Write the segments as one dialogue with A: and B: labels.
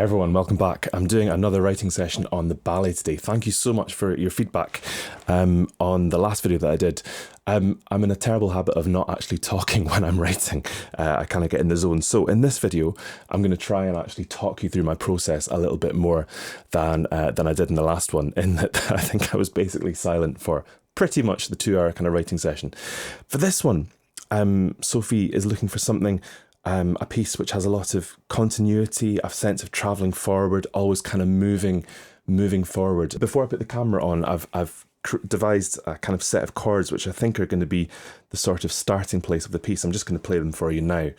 A: Hey everyone, welcome back. I'm doing another writing session on the ballet today. Thank you so much for your feedback on the last video that I did. I'm in a terrible habit of not actually talking when I'm writing. I kind of get in the zone. So in this video, I'm going to try and actually talk you through my process a little bit more than I did in the last one, in that I think I was basically silent for pretty much the 2-hour kind of writing session. For this one, Sophie is looking for something, a piece which has a lot of continuity, a sense of travelling forward, always kind of moving forward. Before I put the camera on, I've devised a kind of set of chords which I think are going to be the sort of starting place of the piece. I'm just going to play them for you now.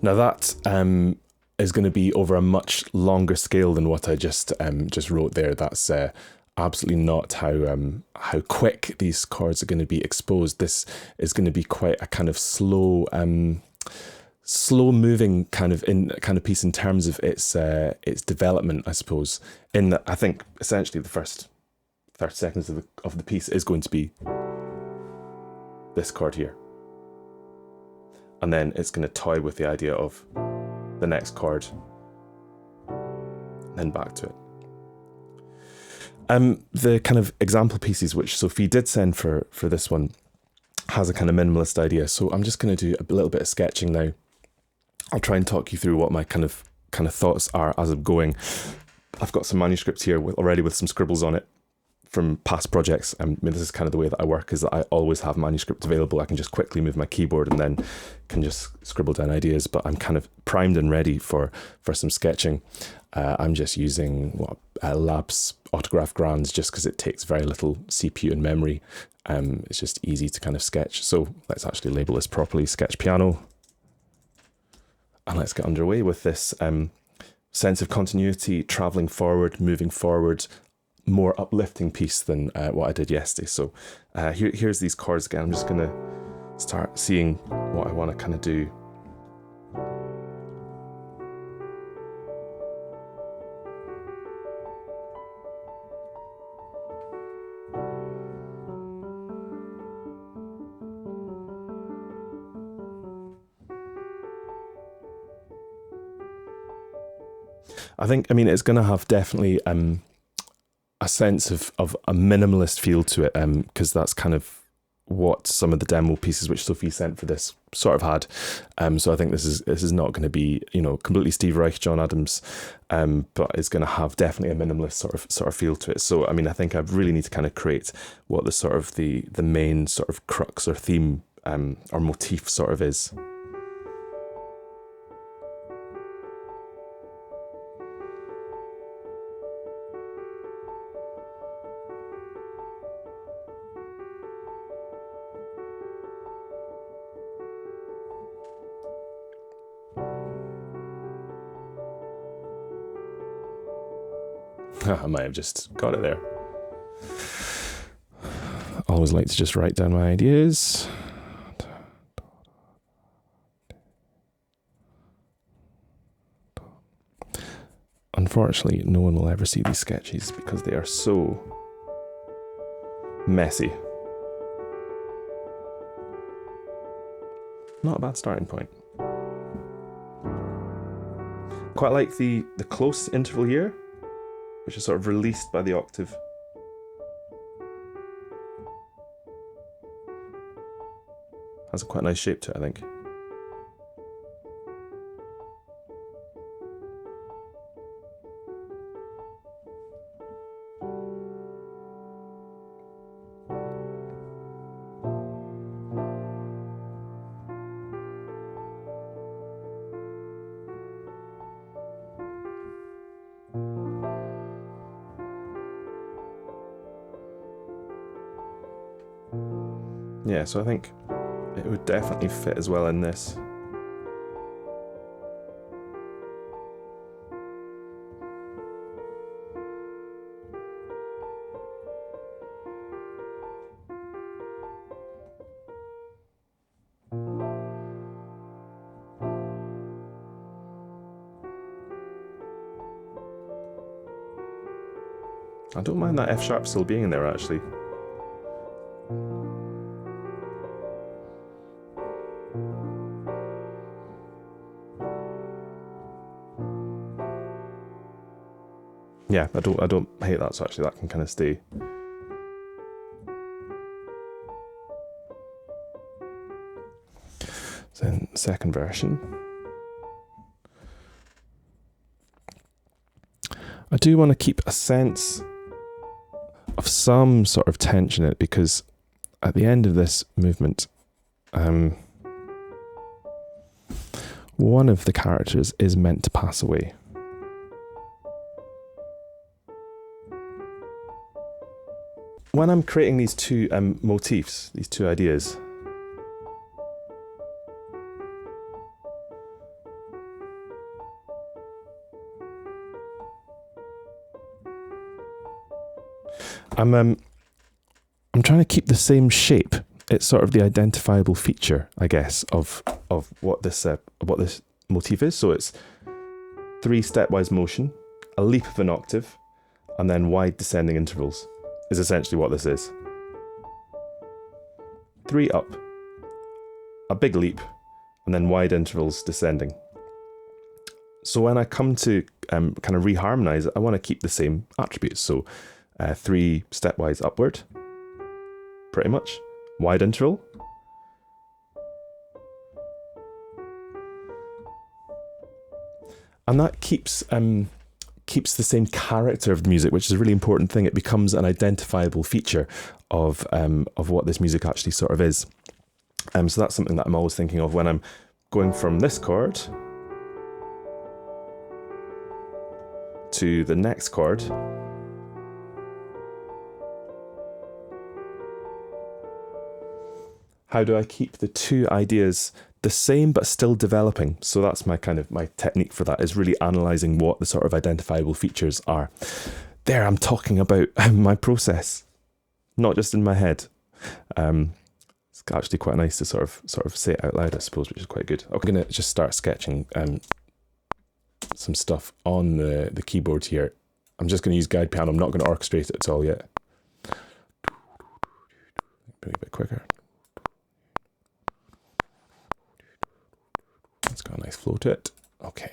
A: Now that is going to be over a much longer scale than what I just wrote there. That's absolutely not how quick these chords are going to be exposed. This is going to be quite a kind of slow moving kind of piece in terms of its development, I suppose. In that, I think essentially the first 30 seconds of the piece is going to be this chord here. And then it's going to toy with the idea of the next chord, then back to it. The kind of example pieces which Sophie did send for this one has a kind of minimalist idea. So I'm just going to do a little bit of sketching now. I'll try and talk you through what my kind of thoughts are as I'm going. I've got some manuscripts here already with some scribbles on it from past projects. I mean, this is kind of the way that I work, is that I always have manuscripts available. I can just quickly move my keyboard and then can just scribble down ideas, but I'm kind of primed and ready for some sketching. I'm just using Labs Autograph Grands just because it takes very little CPU and memory. It's just easy to kind of sketch. So let's actually label this properly, Sketch Piano. And let's get underway with this sense of continuity, traveling forward, moving forward, more uplifting piece than what I did yesterday. So here's these chords again. I'm just going to start seeing what I want to kind of do. I mean, it's going to have definitely a sense of a minimalist feel to it, because that's kind of what some of the demo pieces which Sophie sent for this sort of had. So I think this is not going to be, completely Steve Reich, John Adams, but it's going to have definitely a minimalist sort of feel to it. So I mean, I think I really need to kind of create what the sort of the main sort of crux or theme or motif sort of is. I might have just got it there. I always like to just write down my ideas. Unfortunately, no one will ever see these sketches because they are so messy. Not a bad starting point. Quite like the close interval here, which is sort of released by the octave. Has a quite nice shape to it, I think. Yeah, so I think it would definitely fit as well in this. I don't mind that F sharp still being in there actually. Yeah, I don't hate that, so actually that can kind of stay. Then second version. I do want to keep a sense of some sort of tension in it, because at the end of this movement, one of the characters is meant to pass away. When I'm creating these two motifs, these two ideas, I'm trying to keep the same shape. It's sort of the identifiable feature, I guess, of what this motif is. So it's 3 stepwise motion, a leap of an octave, and then wide descending intervals is essentially what this is. 3 up, a big leap, and then wide intervals descending. So when I come to kind of reharmonize it, I want to keep the same attributes. So 3 stepwise upward, pretty much, wide interval, and that keeps the same character of the music, which is a really important thing. It becomes an identifiable feature of what this music actually sort of is. So that's something that I'm always thinking of when I'm going from this chord to the next chord. How do I keep the two ideas the same but still developing? So that's my technique for that, is really analysing what the sort of identifiable features are. There, I'm talking about my process, not just in my head. It's actually quite nice to sort of say it out loud, I suppose, which is quite good. Okay, I'm going to just start sketching some stuff on the keyboard here. I'm just going to use guide piano. I'm not going to orchestrate it at all yet. Be a bit quicker. It's got a nice flow to it. Okay.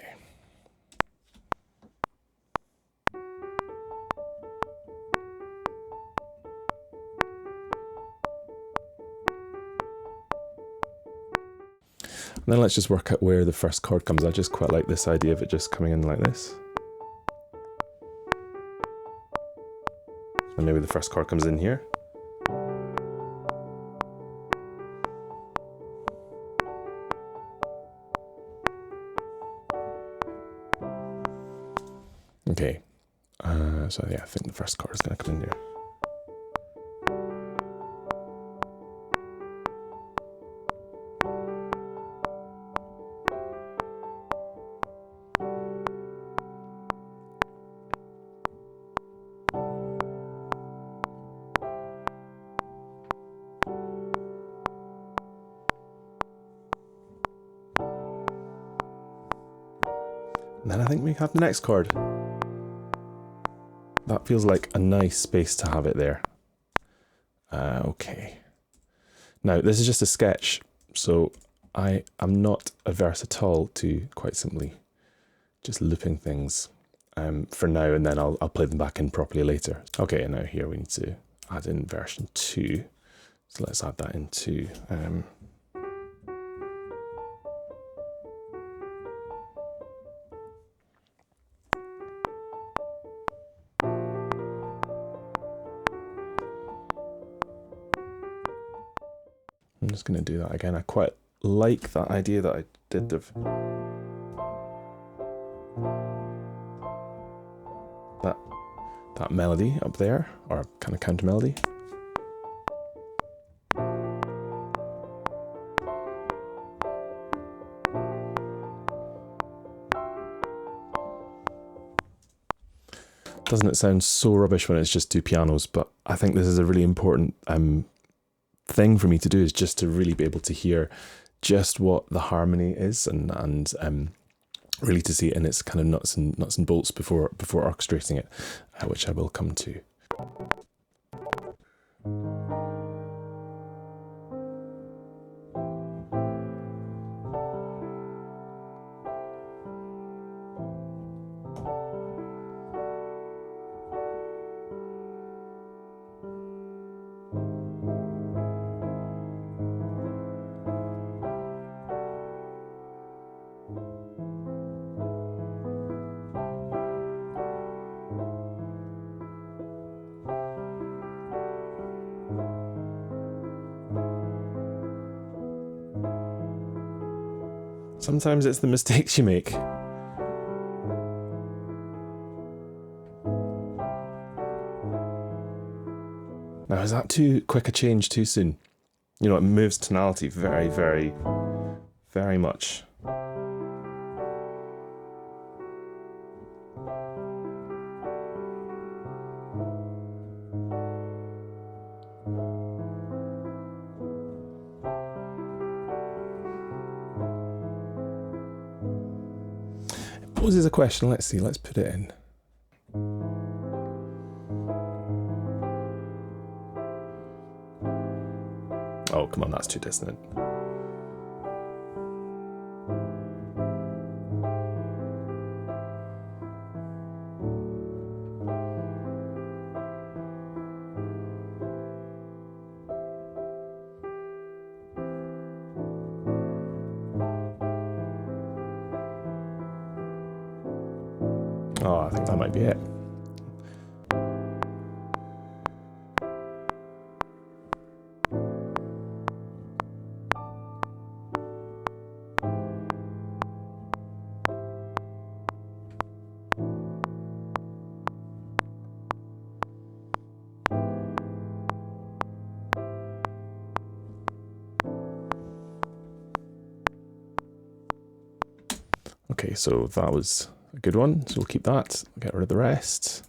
A: And then let's just work out where the first chord comes. I just quite like this idea of it just coming in like this. And maybe the first chord comes in here. Okay, so yeah, I think the first chord is going to come in here. And then I think we have the next chord. That feels like a nice space to have it there. Okay. Now, this is just a sketch, so I am not averse at all to quite simply just looping things for now, and then I'll play them back in properly later. Okay, and now here we need to add in version 2. So let's add that into... I'm just going to do that again. I quite like that idea that I did of that melody up there, or kind of counter melody. Doesn't it sound so rubbish when it's just 2 pianos? But I think this is a really important thing for me to do, is just to really be able to hear just what the harmony is, and really to see it in its kind of nuts and bolts before orchestrating it, which I will come to Sometimes it's the mistakes you make. Now, is that too quick a change too soon? You know, it moves tonality very, very, very much. It poses a question. Let's see, let's put it in. Oh, come on, that's too dissonant. Oh, I think that might be it. Okay, so that was a good one, so we'll keep that, get rid of the rest.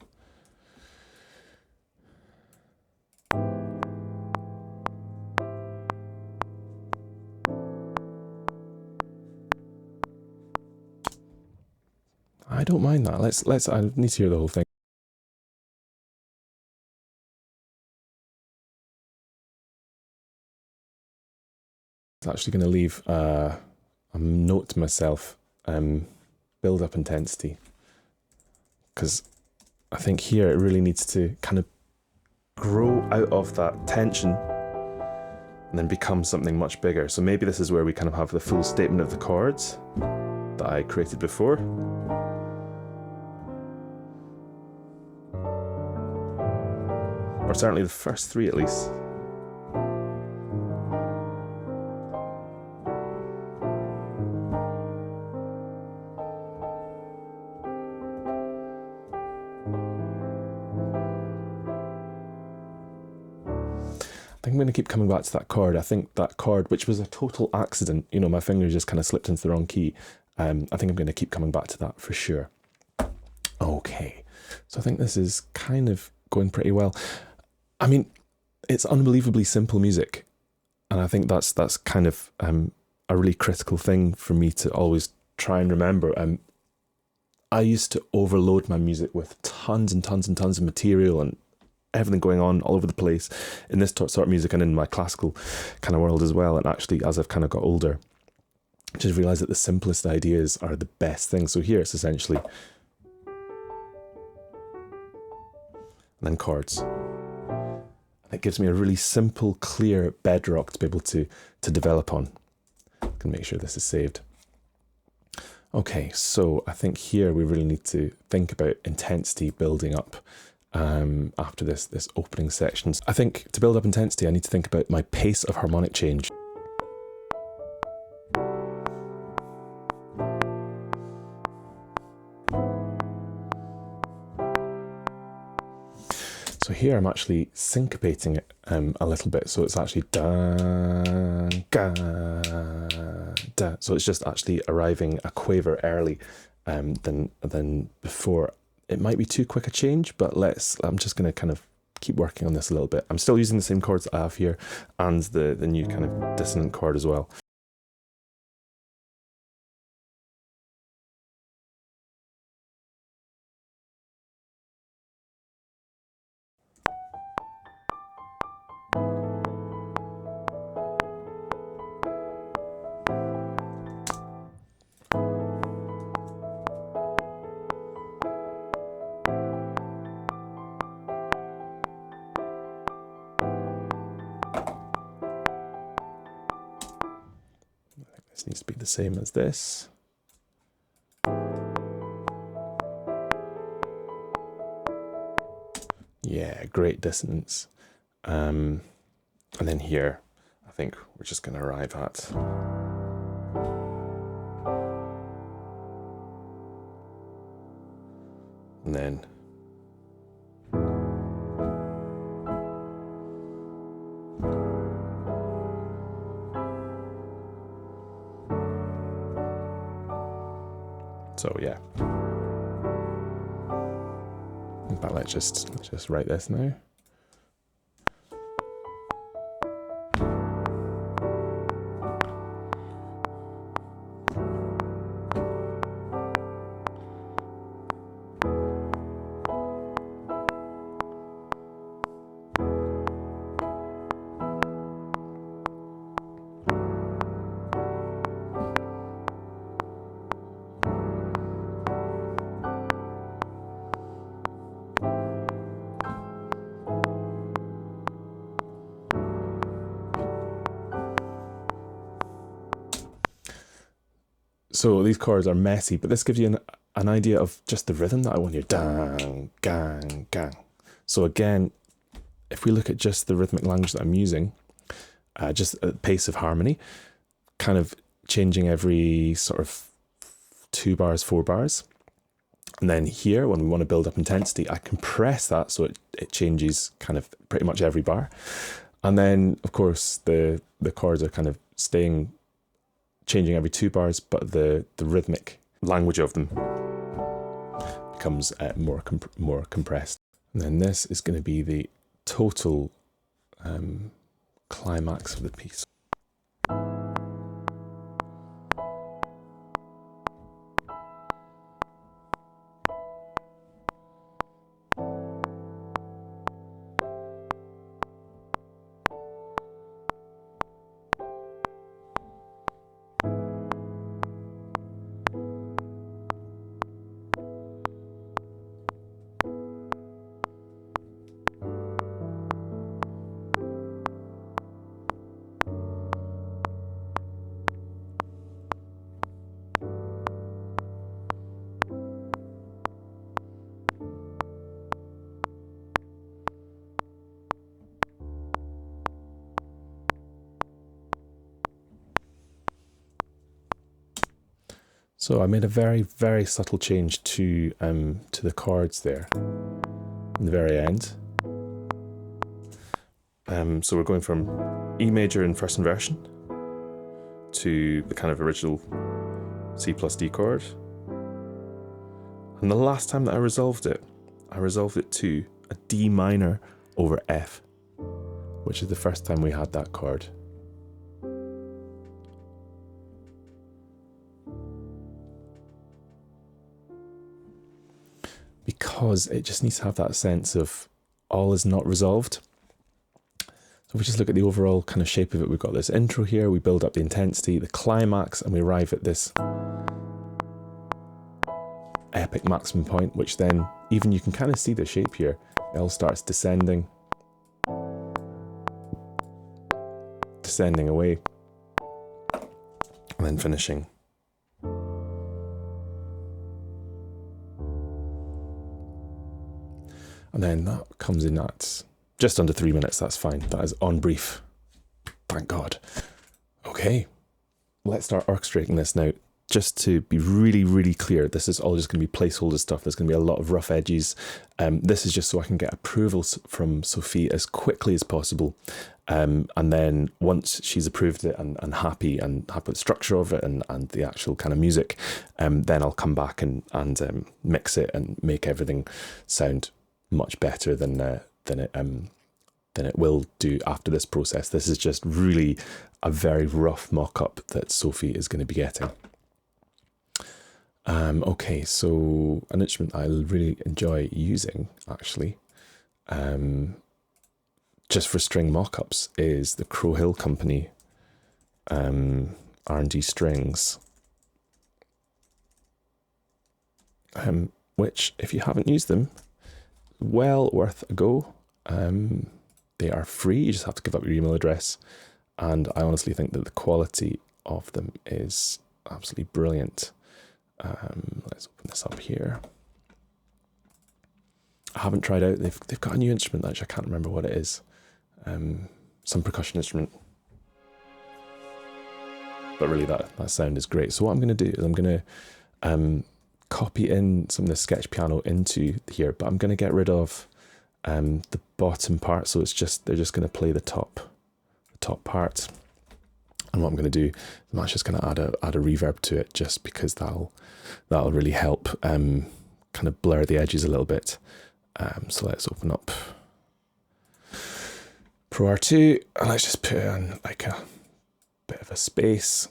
A: I don't mind that. I need to hear the whole thing. It's actually going to leave a note to myself, build up intensity, because I think here it really needs to kind of grow out of that tension and then become something much bigger. So maybe this is where we kind of have the full statement of the chords that I created before. Or certainly the first three at least. I think I'm going to keep coming back to that chord. I think that chord, which was a total accident, you know, my fingers just kind of slipped into the wrong key. I think I'm going to keep coming back to that for sure. Okay, so I think this is kind of going pretty well. I mean, it's unbelievably simple music, and I think that's kind of a really critical thing for me to always try and remember. I used to overload my music with tons and tons and tons of material and everything going on all over the place in this sort of music and in my classical kind of world as well. And actually, as I've kind of got older, I just realised that the simplest ideas are the best things. So here it's essentially, and then chords. It gives me a really simple, clear bedrock to be able to develop on. I can make sure this is saved. Okay, so I think here we really need to think about intensity building up after this opening section. I think to build up intensity, I need to think about my pace of harmonic change. So here I'm actually syncopating it a little bit, so it's actually da, ga, da. So it's just actually arriving a quaver early than before. It might be too quick a change, but I'm just going to kind of keep working on this a little bit. I'm still using the same chords that I have here and the new kind of dissonant chord as well. This needs to be the same as this. Yeah, great dissonance. And then here, I think we're just going to arrive at and then so yeah. In fact, let's just write this now. So these chords are messy, but this gives you an idea of just the rhythm that I want here. Dang, gang, gang. So again, if we look at just the rhythmic language that I'm using, just at the pace of harmony, kind of changing every sort of 2 bars, 4 bars. And then here, when we want to build up intensity, I compress that so it changes kind of pretty much every bar. And then, of course, the chords are kind of changing every 2 bars, but the rhythmic language of them becomes more compressed. And then this is going to be the total climax of the piece. So I made a very, very subtle change to the chords there in the very end. So we're going from E major in first inversion to the kind of original C plus D chord. And the last time that I resolved it to a D minor over F, which is the first time we had that chord. Because it just needs to have that sense of all is not resolved. So if we just look at the overall kind of shape of it, we've got this intro here, we build up the intensity, the climax, and we arrive at this epic maximum point, which then even you can kind of see the shape here. It all starts descending away, and then finishing. And then that comes in at just under 3 minutes. That's fine. That is on brief. Thank God. Okay, let's start orchestrating this now. Just to be really, really clear, this is all just going to be placeholder stuff. There's going to be a lot of rough edges. This is just so I can get approvals from Sophie as quickly as possible. And then once she's approved it and happy with the structure of it and the actual kind of music, then I'll come back and mix it and make everything sound much better than it will do after this process. This is just really a very rough mock-up that Sophie is going to be getting. Okay, so an instrument I really enjoy using, actually, just for string mock-ups, is the Crow Hill Company R&D Strings, which, if you haven't used them, well worth a go. They are free, you just have to give up your email address, and I honestly think that the quality of them is absolutely brilliant. Let's open this up here. I haven't tried out, they've got a new instrument, actually I can't remember what it is. Some percussion instrument. But really that sound is great. So what I'm going to do is I'm going to copy in some of the sketch piano into here, but I'm going to get rid of the bottom part, so it's just they're just going to play the top part. And what I'm going to do, I'm just going to add a reverb to it, just because that'll really help kind of blur the edges a little bit. So let's open up Pro R2 and let's just put in like a bit of a space.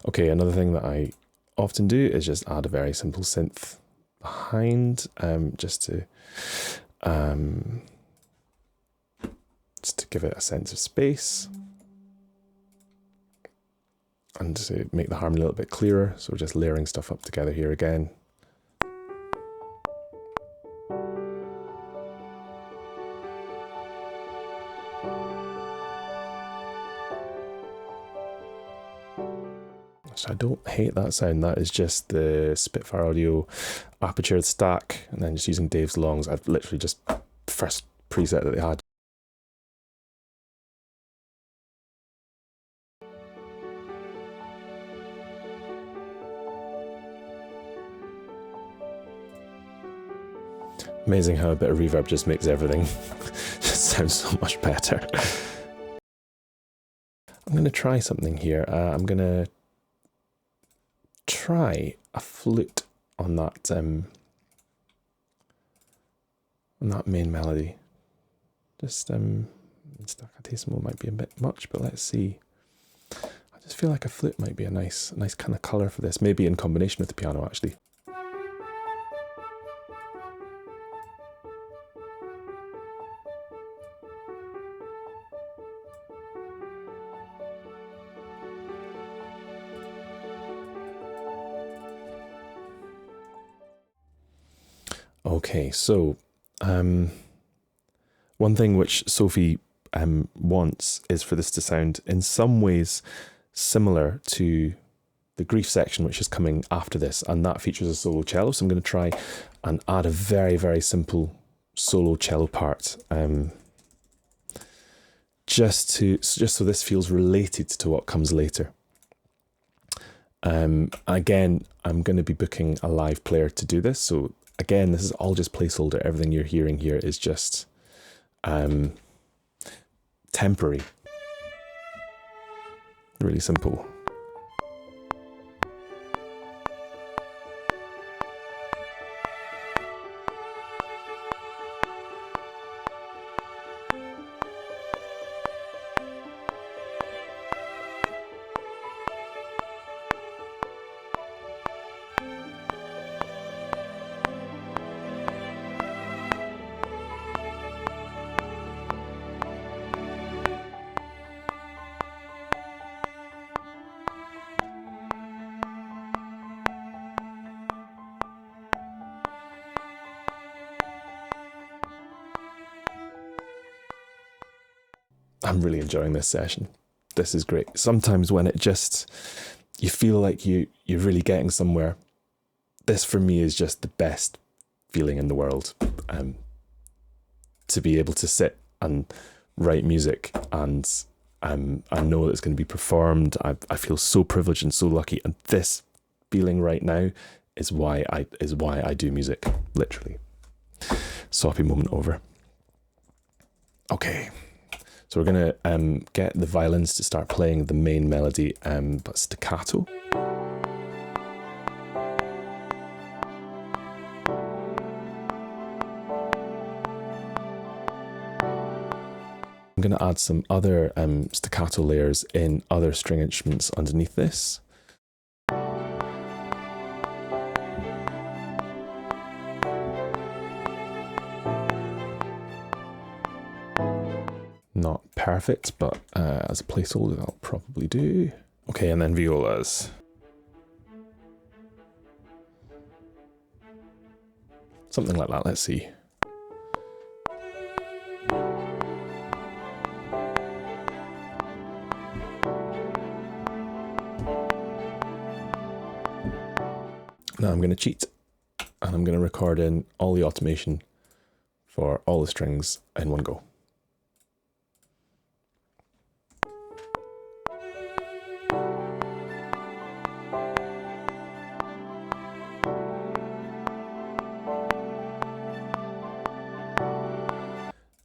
A: Okay, another thing that I often do is just add a very simple synth behind, just to give it a sense of space and to make the harmony a little bit clearer. So we're just layering stuff up together here again. I don't hate that sound. That is just the Spitfireaudio aperture stack, and then just using Dave's longs. I've literally just first preset that they had. Amazing how a bit of reverb just makes everything just sound so much better. I'm going to try something here. I'm going to try a flute on that main melody. Just staccatissimo might be a bit much, but let's see. I just feel like a flute might be a nice kind of colour for this, maybe in combination with the piano actually. Okay, so one thing which Sophie wants is for this to sound in some ways similar to the grief section, which is coming after this, and that features a solo cello. So I'm going to try and add a very, very simple solo cello part, just so this feels related to what comes later. Again, I'm going to be booking a live player to do this, so again, this is all just placeholder. Everything you're hearing here is just temporary. Really simple. I'm really enjoying this session. This is great. Sometimes when you feel like you're really getting somewhere, this for me is just the best feeling in the world. To be able to sit and write music and I know that it's going to be performed. I feel so privileged and so lucky, and this feeling right now is why I do music, literally. Soppy moment over. Okay. So we're going to get the violins to start playing the main melody, but staccato. I'm going to add some other staccato layers in other string instruments underneath this. Not perfect, but as a placeholder that'll probably do. Okay, and then violas. Something like that, let's see. Now I'm going to cheat, and I'm going to record in all the automation for all the strings in one go.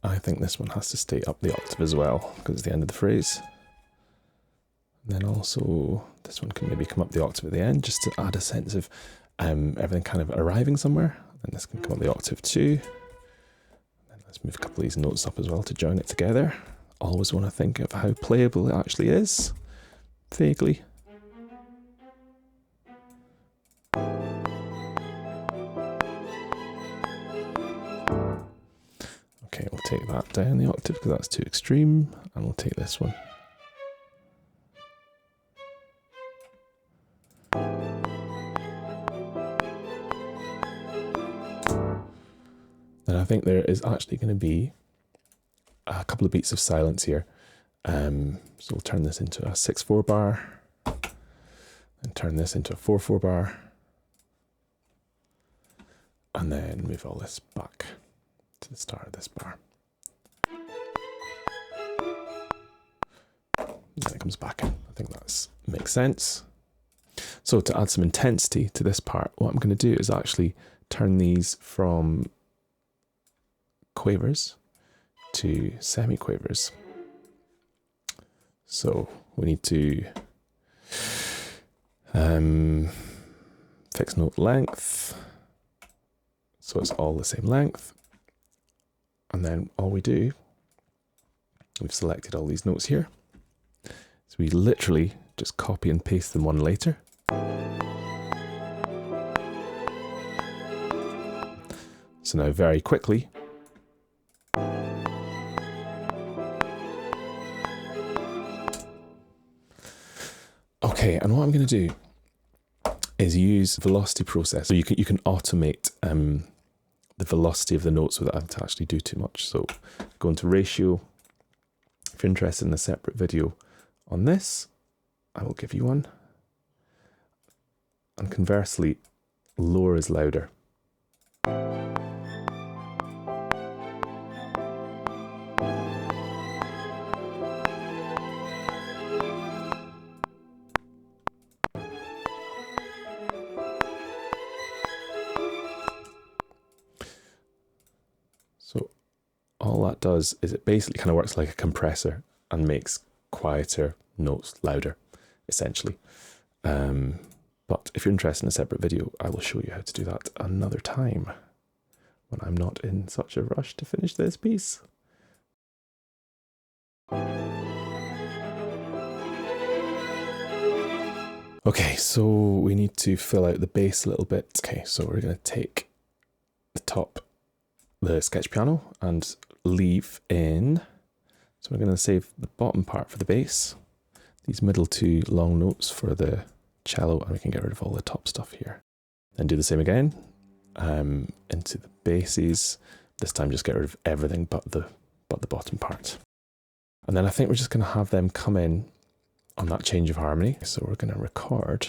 A: I think this one has to stay up the octave as well, because it's the end of the phrase. And then also, this one can maybe come up the octave at the end, just to add a sense of everything kind of arriving somewhere. And this can come up the octave too. And let's move a couple of these notes up as well to join it together. Always want to think of how playable it actually is, vaguely. Okay, we'll take that down the octave because that's too extreme, and we'll take this one. And I think there is actually going to be a couple of beats of silence here. So we'll turn this into a 6/4 bar, and turn this into a 4/4 bar, and then move all this back to the start of this bar. And then it comes back in. I think that makes sense. So to add some intensity to this part, what I'm going to do is actually turn these from quavers to semi-quavers. So we need to fix note length, so it's all the same length. And then all we do, we've selected all these notes here, so we literally just copy and paste them one later. So now very quickly, okay, and what I'm going to do is use velocity process. So you can automate the velocity of the notes without having to actually do too much. So go into ratio. If you're interested in a separate video on this, I will give you one. And conversely, lower is louder. So all that does is it basically kind of works like a compressor and makes quieter notes louder, essentially. But if you're interested in a separate video, I will show you how to do that another time when I'm not in such a rush to finish this piece. Okay, so we need to fill out the bass a little bit. Okay, so we're going to take the top, the sketch piano, and leave in. So we're going to save the bottom part for the bass, these middle two long notes for the cello, and we can get rid of all the top stuff here. Then do the same again, into the basses. This time just get rid of everything but the bottom part. And then I think we're just going to have them come in on that change of harmony. So we're going to record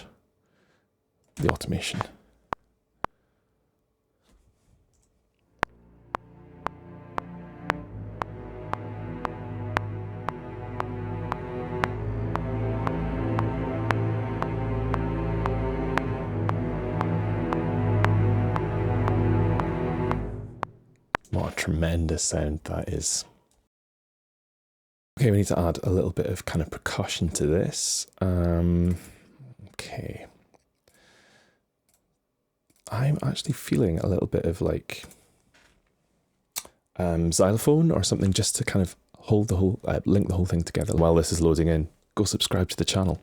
A: the automation. What a tremendous sound that is. Okay, we need to add a little bit of kind of percussion to this. Okay. I'm actually feeling a little bit of like xylophone or something, just to kind of hold the whole, link the whole thing together. While this is loading in, go subscribe to the channel.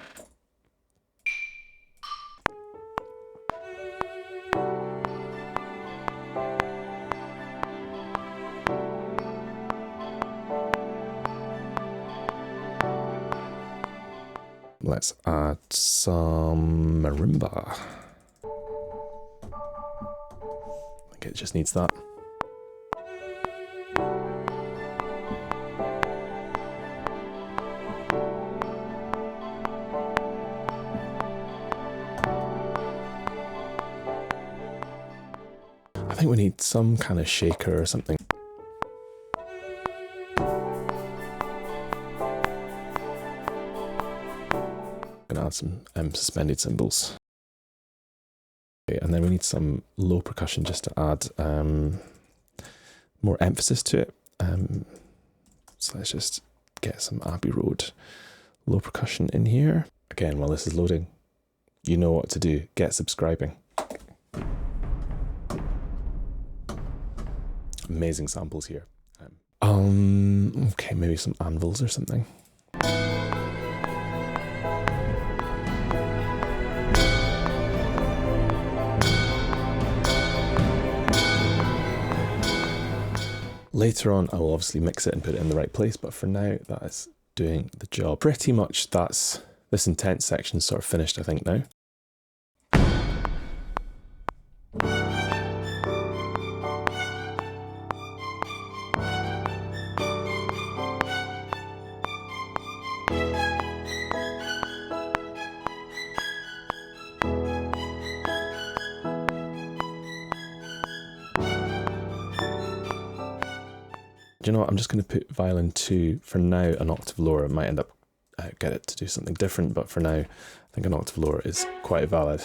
A: Let's add some marimba. I think it just needs that. I think we need some kind of shaker or something. Gonna add some suspended cymbals. Okay, and then we need some low percussion just to add more emphasis to it. So let's just get some Abbey Road low percussion in here. Again, while this is loading, you know what to do. Get subscribing. Amazing samples here. Okay, maybe some anvils or something. Later on, I will obviously mix it and put it in the right place, but for now, that is doing the job. Pretty much that's this intense section sort of finished, I think, now. Do you know what? I'm just going to put violin 2 for now an octave lower. It might end up get it to do something different, but for now, I think an octave lower is quite valid.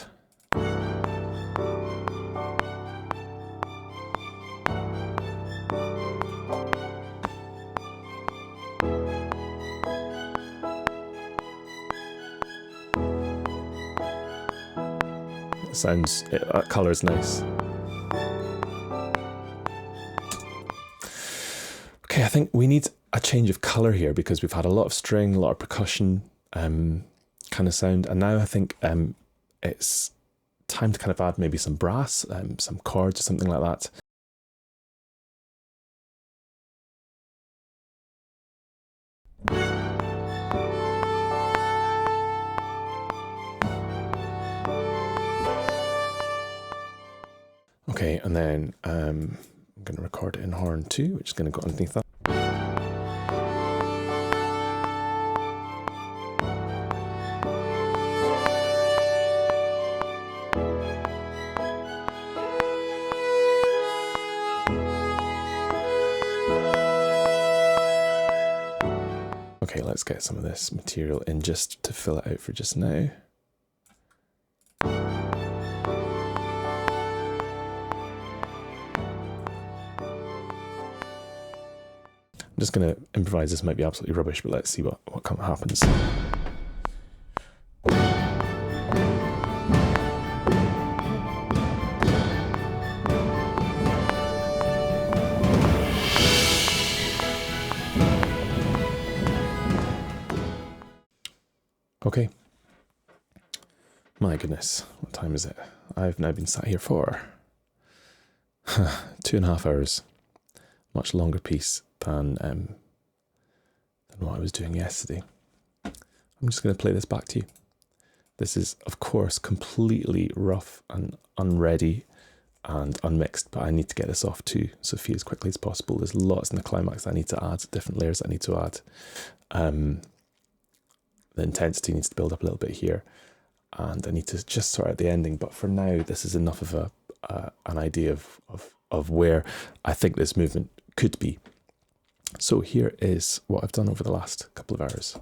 A: It sounds, that colour is nice. Okay, I think we need a change of colour here because we've had a lot of string, a lot of percussion kind of sound, and now I think it's time to kind of add maybe some brass, some chords or something like that. Okay, and then I'm going to record it in horn 2, which is going to go underneath that. Okay, let's get some of this material in just to fill it out for just now. I'm just going to improvise. This might be absolutely rubbish, but let's see what kind of happens. Okay. My goodness, what time is it? I've now been sat here for 2.5 hours. Much longer piece than what I was doing yesterday. I'm just going to play this back to you. This is, of course, completely rough and unready and unmixed, but I need to get this off to Sophie as quickly as possible. There's lots in the climax I need to add, different layers I need to add. The intensity needs to build up a little bit here, and I need to just sort out the ending. But for now, this is enough of an idea of where I think this movement could be. So here is what I've done over the last couple of hours.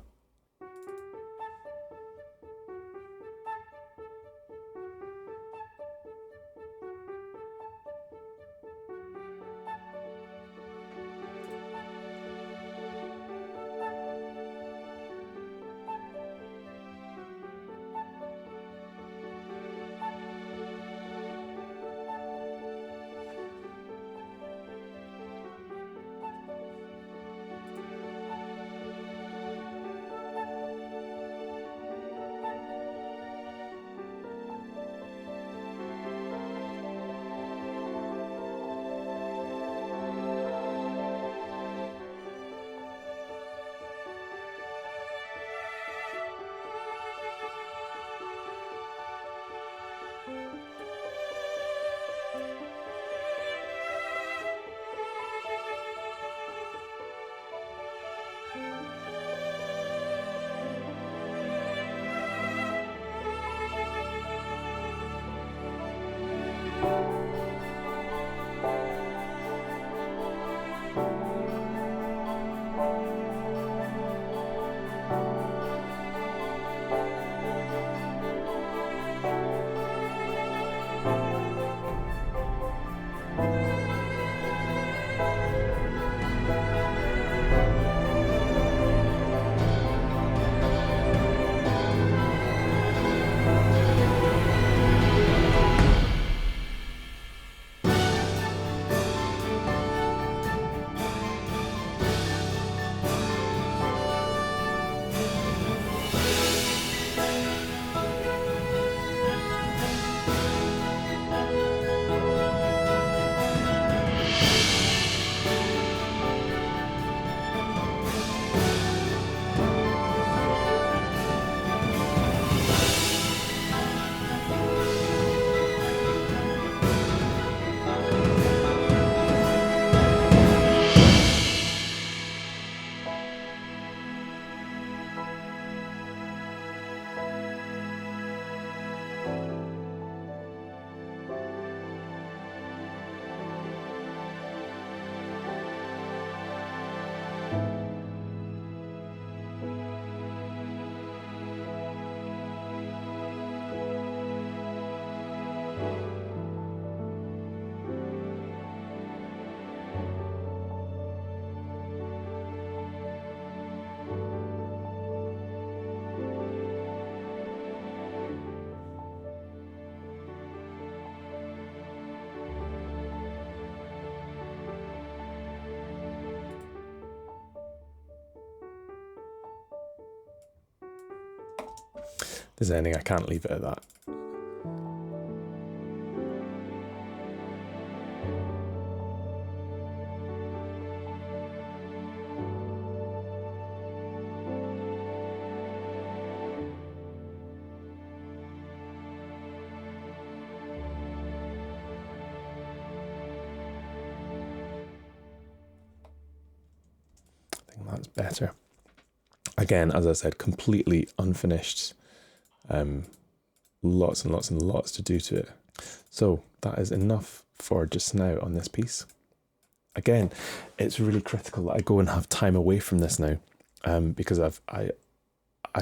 A: there's anything, I can't leave it at that. That's better. Again, as I said, completely unfinished. Lots and lots and lots to do to it. So that is enough for just now on this piece. Again, it's really critical that I go and have time away from this now, because I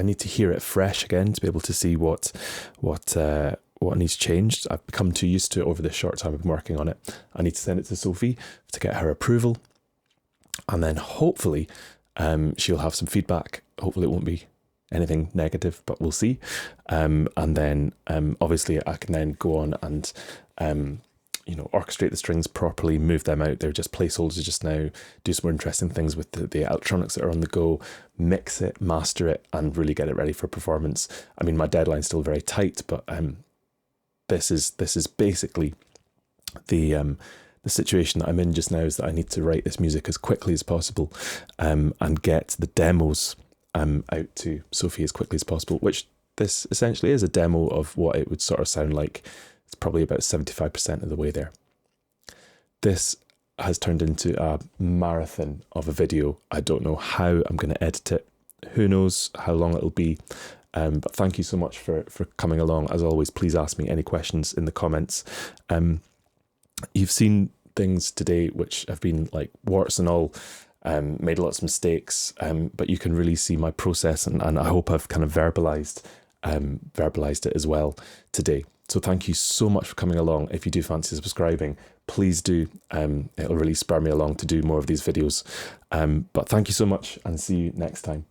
A: need to hear it fresh again to be able to see what needs changed. I've become too used to it over this short time I've been working on it. I need to send it to Sophie to get her approval, and then hopefully she'll have some feedback. Hopefully it won't be anything negative, but we'll see. And then obviously I can then go on and orchestrate the strings properly, move them out. They're just placeholders just now, do some more interesting things with the electronics that are on the go, mix it, master it, and really get it ready for performance. I mean, my deadline's still very tight, but this is basically the situation that I'm in just now, is that I need to write this music as quickly as possible, and get the demos out to Sophie as quickly as possible, which this essentially is a demo of what it would sort of sound like. It's probably about 75% of the way there. This has turned into a marathon of a video. I don't know how I'm going to edit it. Who knows how long it'll be. But thank you so much for coming along. As always, please ask me any questions in the comments. You've seen things today which have been like warts and all, made lots of mistakes, but you can really see my process, and I hope I've kind of verbalized it as well today. So thank you so much for coming along. If you do fancy subscribing, please do. It'll really spur me along to do more of these videos. But thank you so much, and see you next time.